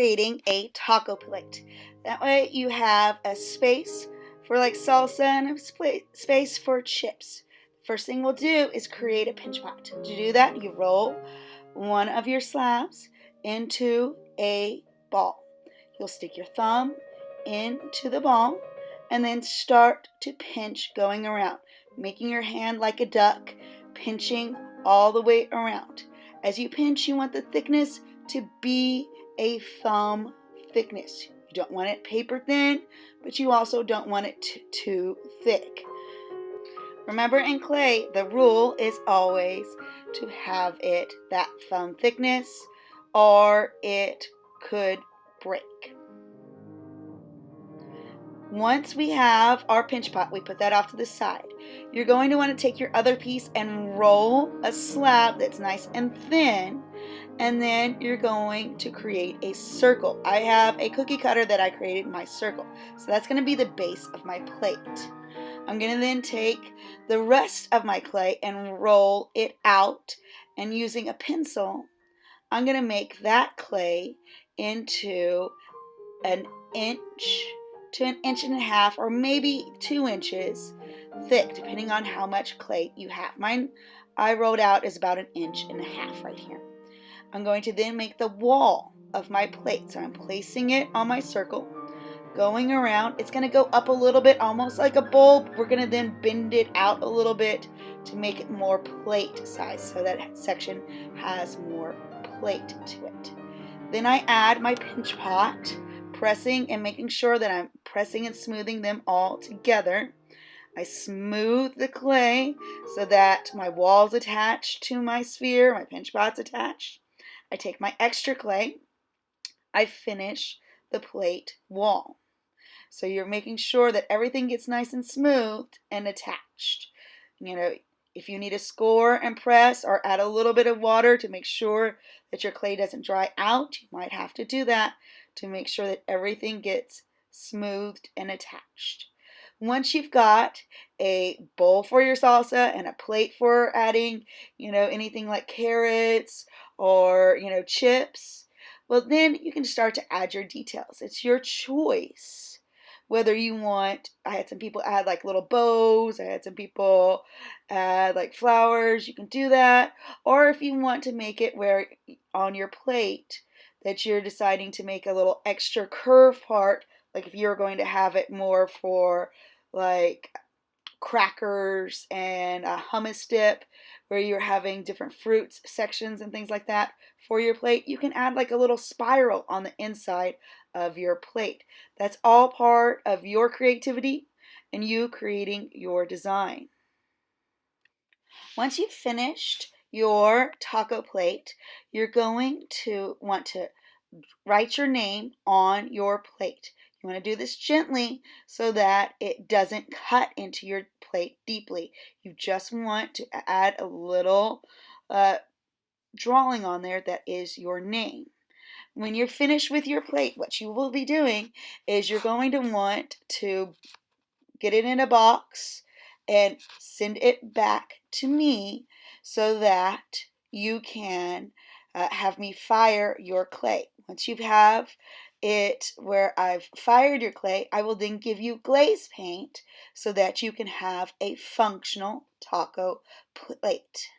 creating a taco plate. That way you have a space for like salsa and a space for chips. First thing we'll do is create a pinch pot. To do that, you roll one of your slabs into a ball. You'll stick your thumb into the ball and then start to pinch going around, making your hand like a duck, pinching all the way around. As you pinch, you want the thickness to be a thumb thickness. You don't want it paper thin, but you also don't want it too thick. Remember, in clay, the rule is always to have it that thumb thickness or it could break. Once we have our pinch pot, we put that off to the side. You're going to want to take your other piece and roll a slab that's nice and thin, and then you're going to create a circle. I have a cookie cutter that I created in my circle, so that's going to be the base of my plate. I'm going to then take the rest of my clay and roll it out, and using a pencil, I'm going to make that clay into an inch to an inch and a half, or maybe 2 inches thick, depending on how much clay you have. Mine I rolled out is about 1.5 inches right here. I'm going to then make the wall of my plate. So I'm placing it on my circle, going around. It's going to go up a little bit, almost like a bulb. We're going to then bend it out a little bit to make it more plate size, so that section has more plate to it. Then I add my pinch pot, pressing and making sure that I'm pressing and smoothing them all together. I smooth the clay so that my wall's attached to my sphere, my pinch pot's attached. I take my extra clay, I finish the plate wall. So you're making sure that everything gets nice and smooth and attached. You know, if you need to score and press or add a little bit of water to make sure that your clay doesn't dry out, you might have to do that to make sure that everything gets smoothed and attached. Once you've got a bowl for your salsa and a plate for adding, anything like carrots or, chips, well, then you can start to add your details. It's your choice. Whether you want, I had some people add like little bows, I had some people add like flowers, you can do that. Or if you want to make it where on your plate that you're deciding to make a little extra curved part, like if you're going to have it more for like crackers and a hummus dip, where you're having different fruits sections and things like that for your plate, you can add like a little spiral on the inside of your plate. That's all part of your creativity and you creating your design. Once you've finished your taco plate, you're going to want to write your name on your plate. You want to do this gently so that it doesn't cut into your plate deeply. You just want to add a little drawing on there that is your name. When you're finished with your plate, what you will be doing is you're going to want to get it in a box and send it back to me so that you can have me fire your clay. Once you have it where I've fired your clay, I will then give you glaze paint so that you can have a functional taco plate.